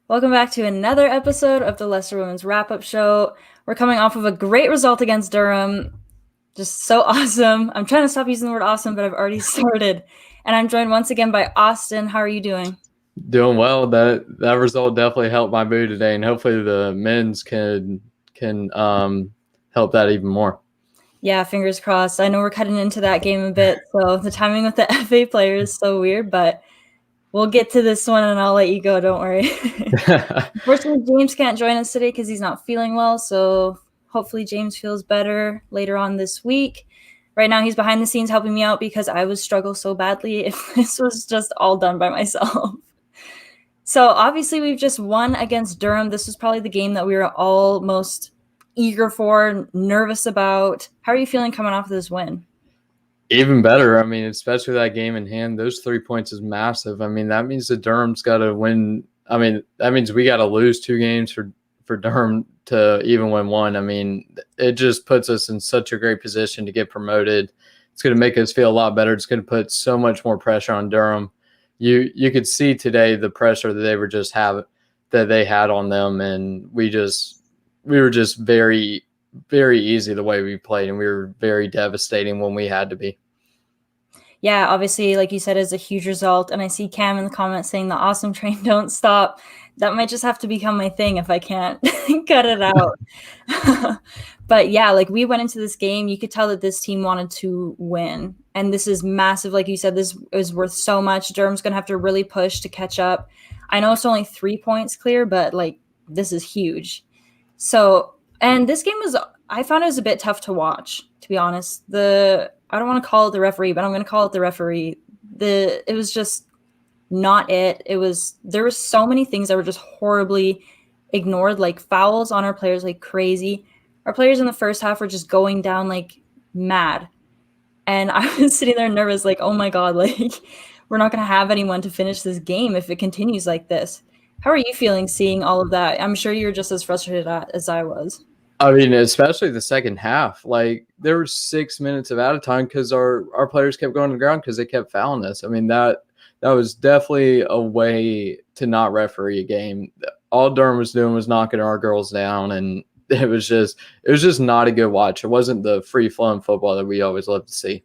Welcome back to another episode of the Leicester Women's Wrap-Up Show. We're coming off of a great result against Durham. Just so awesome. I'm trying to stop using the word awesome, but I've already started. And I'm joined once again by Austin. How are you doing? Doing well. That result definitely helped my mood today, and hopefully the men's can help that even more. Yeah, fingers crossed. I know we're cutting into that game a bit, so the timing with the FA player is so weird, but we'll get to this one and I'll let you go. Don't worry. Unfortunately, James can't join us today because he's not feeling well, so hopefully James feels better later on this week. Right now, he's behind the scenes helping me out because I would struggle so badly if this was just all done by myself. So obviously, we've just won against Durham. This was probably the game that we were all most eager for, nervous about. How are you feeling coming off of this win? Even better. I mean, especially that game in hand, those 3 points is massive. I mean, that means that Durham's got to win. I mean, that means we got to lose 2 games for Durham to even win one. I mean, it just puts us in such a great position to get promoted. It's going to make us feel a lot better. It's going to put so much more pressure on Durham. You could see today the pressure that they had on them, and we were just very very easy the way we played, and we were very devastating when we had to be. Yeah, obviously, like you said, is a huge result. And I see Cam in the comments saying the awesome train don't stop. That might just have to become my thing if I can't cut it out. But yeah, like we went into this game, you could tell that this team wanted to win. And this is massive. Like you said, this is worth so much. Durham's going to have to really push to catch up. I know it's only 3 points clear, but like this is huge. So, and this game was, I found it was a bit tough to watch, to be honest. I don't want to call it the referee, but I'm going to call it the referee. It was just not it. There were so many things that were just horribly ignored, like fouls on our players like crazy. Our players in the first half were just going down like mad. And I was sitting there nervous, like, oh my God, like we're not going to have anyone to finish this game if it continues like this. How are you feeling seeing all of that? I'm sure you're just as frustrated as I was. I mean, especially the second half. Like there were 6 minutes of out of time because our players kept going to the ground because they kept fouling us. I mean that was definitely a way to not referee a game. All Durham was doing was knocking our girls down, and it was just not a good watch. It wasn't the free flowing football that we always love to see.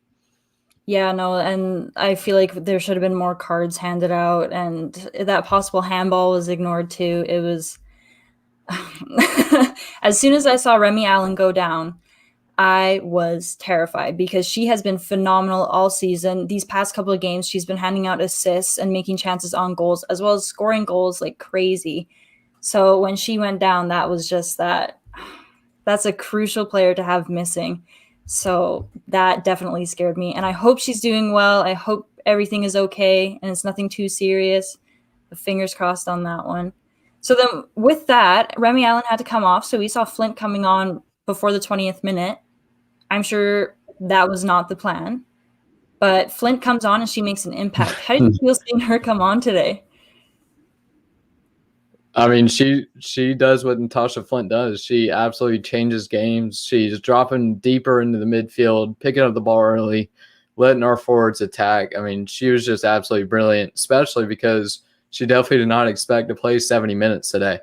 Yeah, no, and I feel like there should have been more cards handed out, and that possible handball was ignored too. It was as soon as I saw Remy Allen go down, I was terrified because she has been phenomenal all season. These past couple of games, she's been handing out assists and making chances on goals, as well as scoring goals like crazy. So when she went down, that was just that's a crucial player to have missing. So that definitely scared me. And I hope she's doing well. I hope everything is okay and it's nothing too serious. But fingers crossed on that one. So then with that, Remy Allen had to come off. So we saw Flint coming on before the 20th minute. I'm sure that was not the plan. But Flint comes on and she makes an impact. How did you feel seeing her come on today? I mean, she does what Natasha Flint does. She absolutely changes games. She's dropping deeper into the midfield, picking up the ball early, letting our forwards attack. I mean, she was just absolutely brilliant, especially because she definitely did not expect to play 70 minutes today.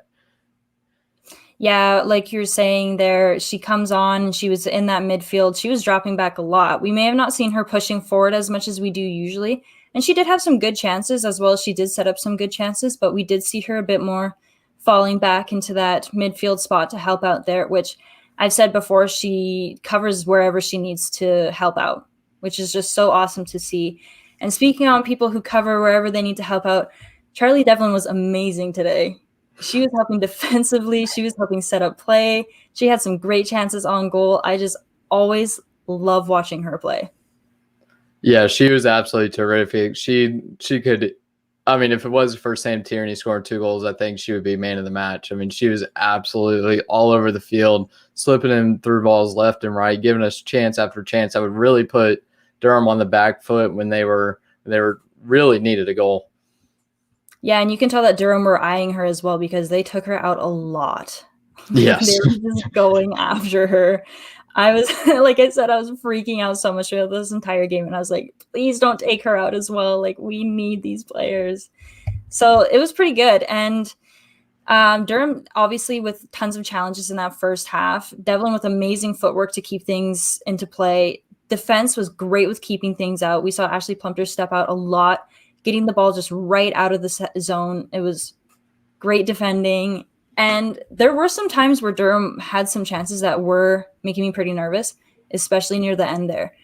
Yeah, like you're saying there, she comes on and she was in that midfield. She was dropping back a lot. We may have not seen her pushing forward as much as we do usually. And she did have some good chances as well as she did set up some good chances, but we did see her a bit more falling back into that midfield spot to help out there, which I've said before, she covers wherever she needs to help out, which is just so awesome to see. And speaking on people who cover wherever they need to help out, Charlie Devlin was amazing today. She was helping defensively. She was helping set up play. She had some great chances on goal. I just always love watching her play. Yeah, she was absolutely terrific. She could, I mean, if it wasn't for Sam Tierney scoring 2 goals, I think she would be man of the match. I mean, she was absolutely all over the field, slipping in through balls left and right, giving us chance after chance. I would really put Durham on the back foot when they were really needed a goal. Yeah, and you can tell that Durham were eyeing her as well because they took her out a lot. Yes. They were just going after her. I was, like I said, I was freaking out so much throughout this entire game. And I was like, please don't take her out as well. Like, we need these players. So it was pretty good. And Durham, obviously, with tons of challenges in that first half. Devlin with amazing footwork to keep things into play. Defense was great with keeping things out. We saw Ashley Plumpter step out a lot, getting the ball just right out of the zone. It was great defending. And there were some times where Durham had some chances that were making me pretty nervous, especially near the end there.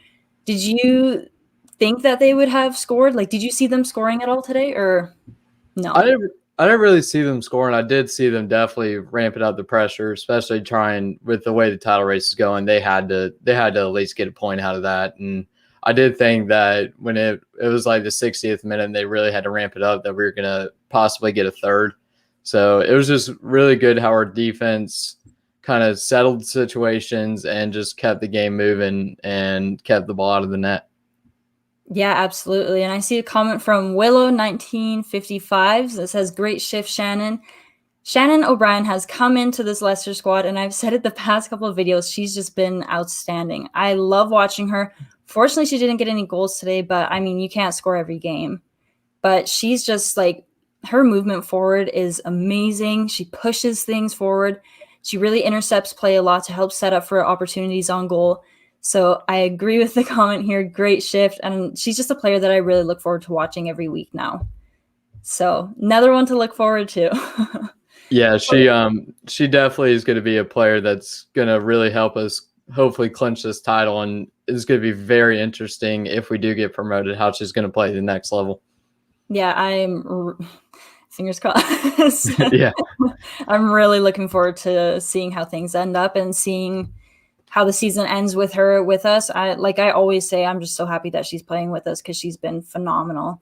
Did you think that they would have scored? Like, did you see them scoring at all today, or I no? didn't I didn't really see them scoring. I did see them definitely ramping up the pressure, especially trying with the way the title race is going. They had to at least get a point out of that. And I did think that when it was like the 60th minute and they really had to ramp it up, that we were gonna possibly get a third. So it was just really good how our defense kind of settled situations and just kept the game moving and kept the ball out of the net. Yeah, absolutely. And I see a comment from Willow 1955 that says, "Great shift, Shannon." Shannon O'Brien has come into this Leicester squad, and I've said it the past couple of videos. She's just been outstanding. I love watching her. Fortunately, she didn't get any goals today, but I mean, you can't score every game. But she's just like, her movement forward is amazing. She pushes things forward. She really intercepts play a lot to help set up for opportunities on goal. So I agree with the comment here. Great shift. And she's just a player that I really look forward to watching every week now. So another one to look forward to. Yeah, she definitely is going to be a player that's going to really help us hopefully clinch this title, and it's going to be very interesting if we do get promoted how she's going to play the next level. Yeah, fingers crossed. Yeah. I'm really looking forward to seeing how things end up and seeing how the season ends with her with us. Like I always say, I'm just so happy that she's playing with us because she's been phenomenal.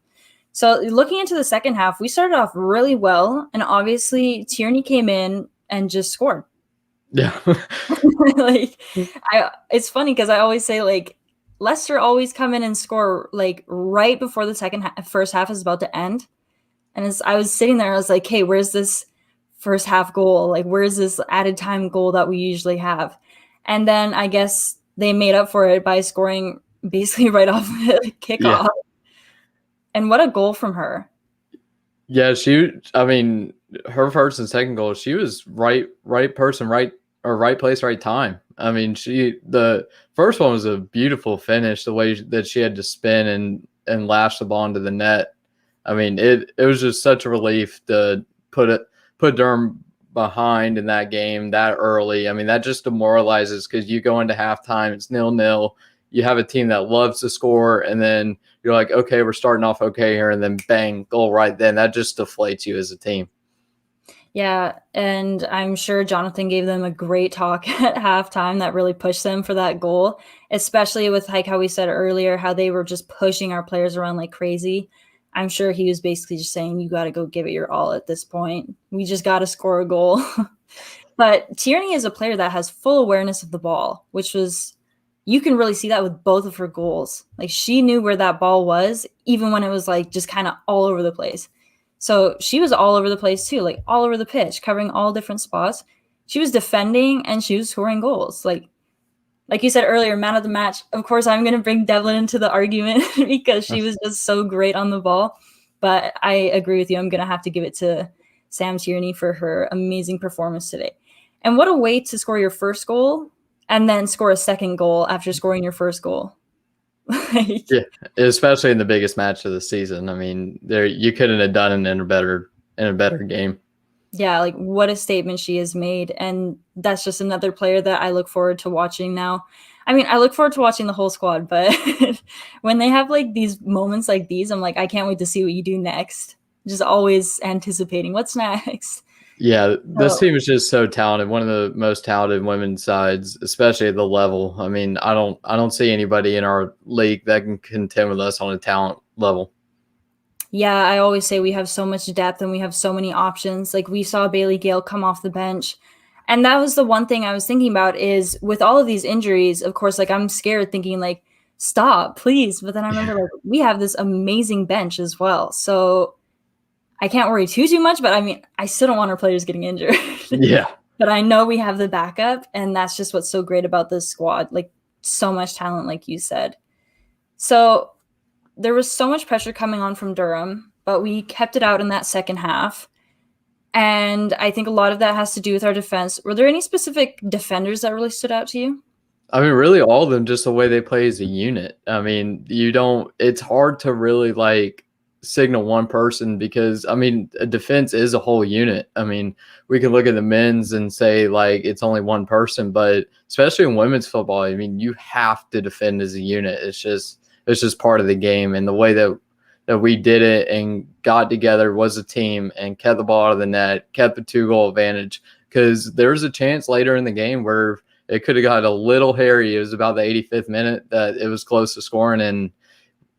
So looking into the second half, we started off really well, and obviously Tierney came in and just scored. Yeah. Like, it's funny because I always say like Leicester always come in and score like right before the first half is about to end. And as I was sitting there, I was like, hey, where's this first half goal? Like, where's this added time goal that we usually have? And then I guess they made up for it by scoring basically right off the Yeah. kickoff. And what a goal from her. Yeah, I mean, her first and second goal, she was right person, right place, right time. I mean, the first one was a beautiful finish, the way that she had to spin and lash the ball into the net. I mean, it was just such a relief to put Durham behind in that game that early. I mean, that just demoralizes because you go into halftime, it's 0-0. You have a team that loves to score, and then you're like, okay, we're starting off okay here, and then bang, goal right then. That just deflates you as a team. Yeah, and I'm sure Jonathan gave them a great talk at halftime that really pushed them for that goal, especially with like how we said earlier, how they were just pushing our players around like crazy. I'm sure he was basically just saying, you got to go give it your all at this point. We just got to score a goal. But Tierney is a player that has full awareness of the ball, which was, you can really see that with both of her goals. Like she knew where that ball was, even when it was like just kind of all over the place. So she was all over the place too, like all over the pitch, covering all different spots. She was defending and she was scoring goals. Like you said earlier, man of the match. Of course, I'm going to bring Devlin into the argument because she was just so great on the ball. But I agree with you. I'm going to have to give it to Sam Tierney for her amazing performance today. And what a way to score your first goal and then score a second goal after scoring your first goal. Like, Yeah, especially in the biggest match of the season. I mean, there you couldn't have done it in a better game. yeah, like what a statement she has made. And that's just another player that I look forward to watching now. I mean, I look forward to watching the whole squad, but when they have like these moments like these, I'm like, I can't wait to see what you do next. Just always anticipating what's next. Yeah, this So team is just so talented. One of the most talented women's sides, especially at the level. I mean, I don't see anybody in our league that can contend with us on a talent level. yeah, I always say we have so much depth and we have so many options. Like we saw Bailey Gale come off the bench. And that was the one thing I was thinking about is with all of these injuries, of course, like I'm scared thinking like, stop, please. But then I remember like we have this amazing bench as well. So I can't worry too much, but I mean, I still don't want our players getting injured. Yeah. But I know we have the backup, and that's just what's so great about this squad. Like so much talent, like you said. So there was so much pressure coming on from Durham, but we kept it out in that second half. And I think a lot of that has to do with our defense. Were there any specific defenders that really stood out to you? I mean, really all of them, just the way they play as a unit. I mean, it's hard to really like signal one person because, I mean, a defense is a whole unit. I mean, we can look at the men's and say like it's only one person, but especially in women's football, I mean, you have to defend as a unit. It's just part of the game. And the way that we did it and got together was a team and kept the ball out of the net, kept the 2-goal advantage, because there's a chance later in the game where it could have got a little hairy. It was about the 85th minute that it was close to scoring. And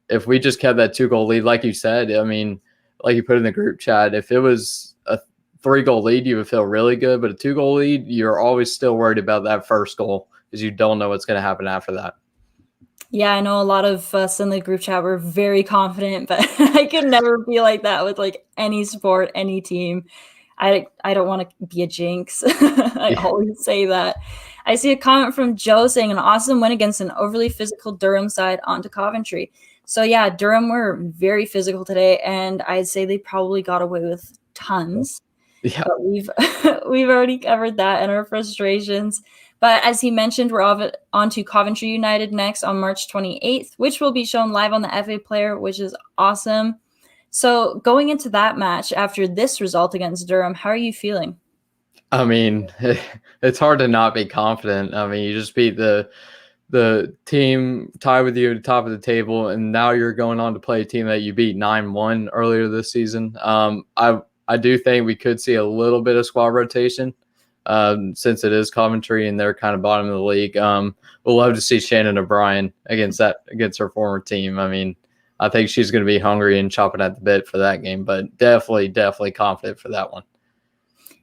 if we just kept that 2-goal lead, like you said, I mean, like you put in the group chat, if it was a 3-goal lead, you would feel really good. But a 2-goal lead, you're always still worried about that first goal because you don't know what's going to happen after that. Yeah, I know a lot of us in the group chat were very confident, but I could never be like that with like any sport, any team. I don't want to be a jinx. I always say that. I see a comment from Joe saying an awesome win against an overly physical Durham side onto Coventry. So yeah, Durham were very physical today, and I'd say they probably got away with tons. Yeah. But we've already covered that and our frustrations. But as he mentioned, we're on to Coventry United next on March 28th, which will be shown live on the FA Player, which is awesome. So going into that match after this result against Durham, how are you feeling? I mean, it's hard to not be confident. I mean, you just beat the team tied with you at the top of the table, and now you're going on to play a team that you beat 9-1 earlier this season. I do think we could see a little bit of squad rotation since it is Coventry and they're kind of bottom of the league. We'll love to see Shannon O'Brien against her former team. I mean, I think she's going to be hungry and chopping at the bit for that game, but definitely confident for that one.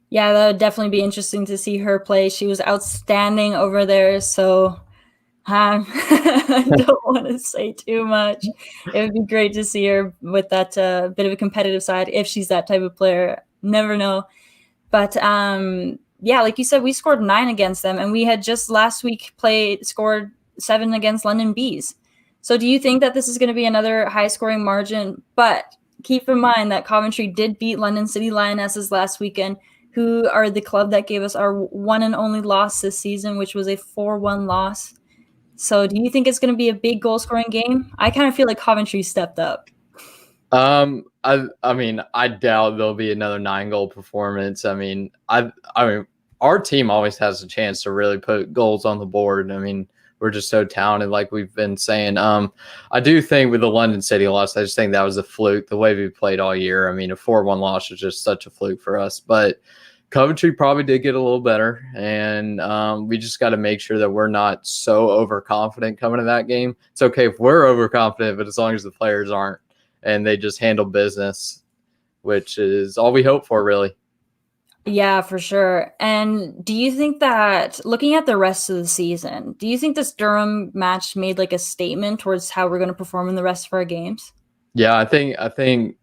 Yeah, that would definitely be interesting to see her play. She was outstanding over there, so I don't want to say too much. It would be great to see her with that bit of a competitive side if she's that type of player. Never know. But yeah, like you said, we scored 9 against them, and we had just last week scored 7 against London Bees. So do you think that this is going to be another high-scoring margin? But keep in mind that Coventry did beat London City Lionesses last weekend, who are the club that gave us our one and only loss this season, which was a 4-1 loss. So do you think it's going to be a big goal-scoring game? I kind of feel like Coventry stepped up. I mean, I doubt there'll be another 9-goal performance. I mean, our team always has a chance to really put goals on the board. I mean, we're just so talented, like we've been saying. I do think with the London City loss, I just think that was a fluke. The way we played all year, I mean, a 4-1 loss was just such a fluke for us. But Coventry probably did get a little better, and we just got to make sure that we're not so overconfident coming to that game. It's okay if we're overconfident, but as long as the players aren't and they just handle business, which is all we hope for, really. Yeah, for sure. And do you think that looking at the rest of the season, do you think this Durham match made like a statement towards how we're going to perform in the rest of our games? Yeah, I think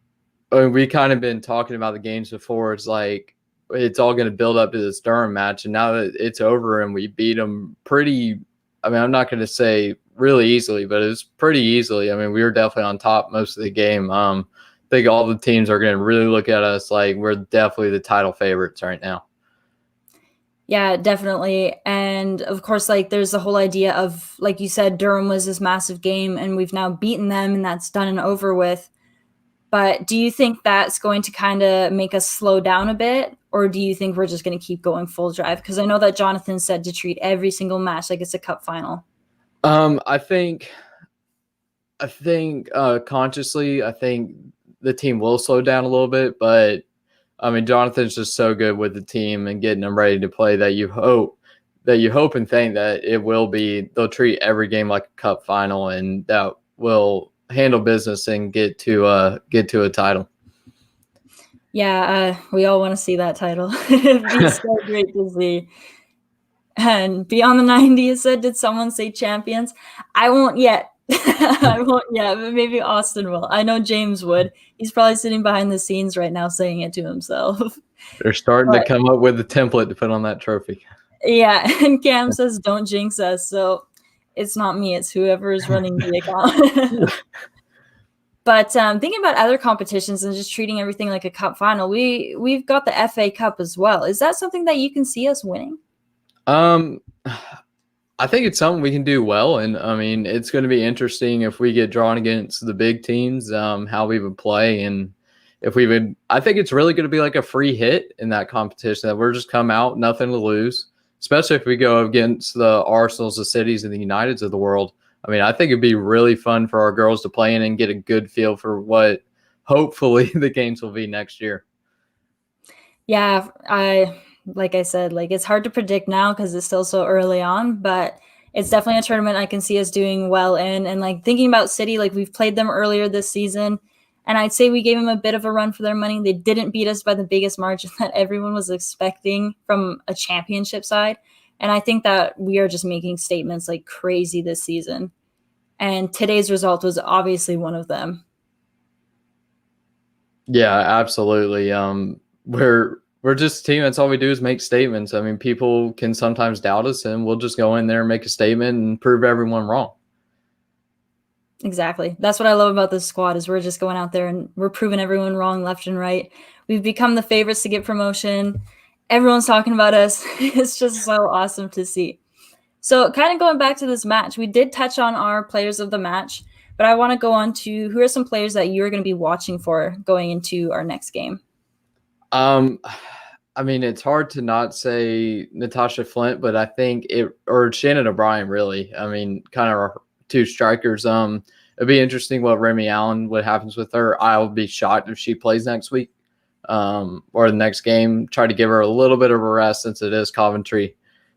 we kind of been talking about the games before. It's like it's all going to build up to this Durham match, and now that it's over and we beat them pretty, I mean, I'm not going to say really easily, but it was pretty easily. I mean, we were definitely on top most of the game. I think all the teams are going to really look at us like we're definitely the title favorites right now. Yeah, definitely. And of course, like there's the whole idea of, like you said, Durham was this massive game and we've now beaten them and that's done and over with. But do you think that's going to kind of make us slow down a bit? Or do you think we're just going to keep going full drive? Because I know that Jonathan said to treat every single match like it's a cup final. I think consciously, I think the team will slow down a little bit, but I mean, Jonathan's just so good with the team and getting them ready to play that you hope and think that they'll treat every game like a cup final, and that will handle business and get to a title. Yeah, we all want to see that title. It'd be so great to see. And Beyond the 90s said, did someone say champions? I won't yet. I won't yet, but maybe Austin will. I know James would. He's probably sitting behind the scenes right now saying it to himself. They're starting to come up with a template to put on that trophy. Yeah, and Cam says, don't jinx us. So it's not me. It's whoever is running the account. But thinking about other competitions and just treating everything like a cup final, we've got the FA Cup as well. Is that something that you can see us winning? I think it's something we can do well, and I mean, it's going to be interesting if we get drawn against the big teams, how we would play, and if we would. I think it's really going to be like a free hit in that competition, that we're just come out, nothing to lose, especially if we go against the Arsenals, the Cities, and the Uniteds of the world. I mean, I think it'd be really fun for our girls to play in and get a good feel for what hopefully the games will be next year. Yeah, like I said, like it's hard to predict now because it's still so early on, but it's definitely a tournament I can see us doing well in. And like thinking about City, like we've played them earlier this season, and I'd say we gave them a bit of a run for their money. They didn't beat us by the biggest margin that everyone was expecting from a championship side. And I think that we are just making statements like crazy this season. And today's result was obviously one of them. Yeah, absolutely. We're just a team. That's all we do is make statements. I mean, people can sometimes doubt us, and we'll just go in there and make a statement and prove everyone wrong. Exactly. That's what I love about this squad is we're just going out there and we're proving everyone wrong left and right. We've become the favorites to get promotion. Everyone's talking about us. It's just so awesome to see. So kind of going back to this match, we did touch on our players of the match, but I want to go on to who are some players that you're going to be watching for going into our next game? I mean, it's hard to not say Natasha Flint, but I think or Shannon O'Brien, really. I mean, kind of our two strikers. It'd be interesting what Remy Allen, what happens with her. I'll be shocked if she plays next week, or the next game. Try to give her a little bit of a rest since it is Coventry.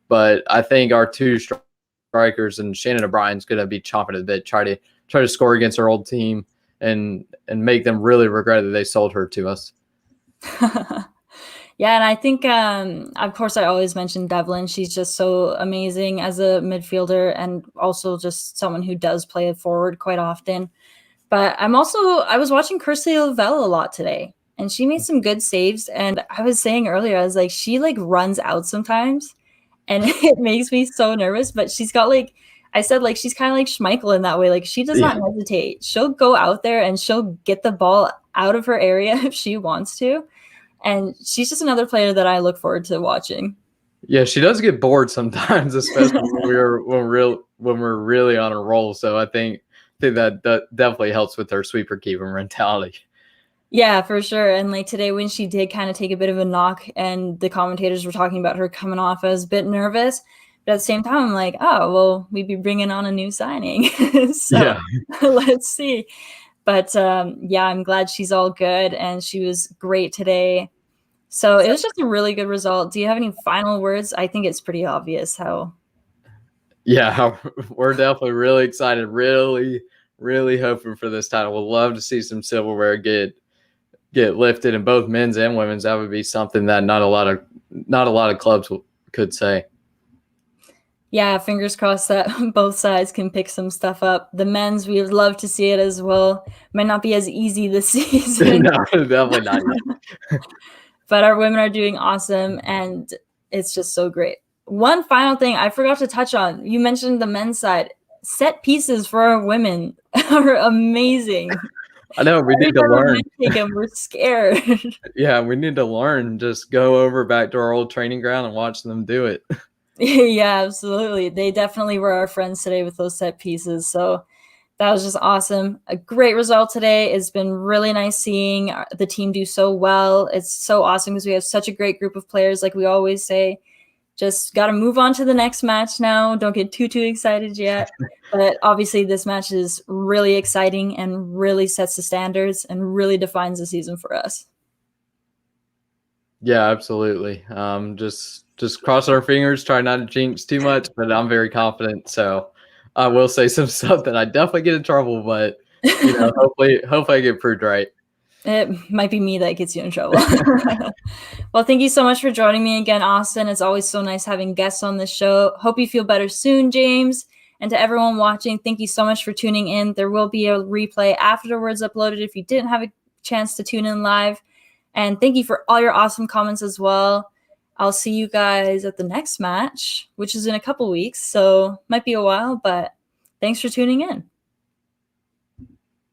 But I think our two strikers and Shannon O'Brien's going to be chomping at the bit, try to score against our old team and make them really regret that they sold her to us. Yeah, and I think, of course, I always mention Devlin. She's just so amazing as a midfielder and also just someone who does play it forward quite often. But I was watching Kirsty Lavelle a lot today, and she made some good saves. And I was saying earlier, I was like, she like runs out sometimes, and it makes me so nervous. But she's got like, I said, like, she's kind of like Schmeichel in that way. Like, she does not hesitate. She'll go out there and she'll get the ball out of her area if she wants to. And she's just another player that I look forward to watching. Yeah, she does get bored sometimes, especially when we're really on a roll. So I think that definitely helps with her sweeper keeper mentality. Yeah, for sure. And like today, when she did kind of take a bit of a knock, and the commentators were talking about her coming off, I was a bit nervous. But at the same time, I'm like, oh, well, we'd be bringing on a new signing. So yeah. Let's see. But yeah, I'm glad she's all good, and she was great today. So it was just a really good result. Do you have any final words? I think it's pretty obvious how. Yeah, we're definitely really excited, really, really hoping for this title. We'd love to see some silverware get lifted in both men's and women's. That would be something that not a lot of clubs could say. Yeah, fingers crossed that both sides can pick some stuff up. The men's, we would love to see it as well. Might not be as easy this season. No, definitely not. But our women are doing awesome, and it's just so great. One final thing I forgot to touch on. You mentioned the men's side. Set pieces for our women are amazing. I know, we need to learn. We're scared. Yeah, we need to learn. Just go over back to our old training ground and watch them do it. Yeah, absolutely. They definitely were our friends today with those set pieces. So that was just awesome. A great result today. It's been really nice seeing the team do so well. It's so awesome because we have such a great group of players, like we always say. Just got to move on to the next match now. Don't get too excited yet. But obviously this match is really exciting and really sets the standards and really defines the season for us. Yeah, absolutely. Just cross our fingers, try not to jinx too much, but I'm very confident. So I will say some stuff that I definitely get in trouble, but you know, hopefully I get proved right. It might be me that gets you in trouble. Well, thank you so much for joining me again, Austin. It's always so nice having guests on this show. Hope you feel better soon, James. And to everyone watching, thank you so much for tuning in. There will be a replay afterwards uploaded if you didn't have a chance to tune in live. And thank you for all your awesome comments as well. I'll see you guys at the next match, which is in a couple weeks. So might be a while, but thanks for tuning in.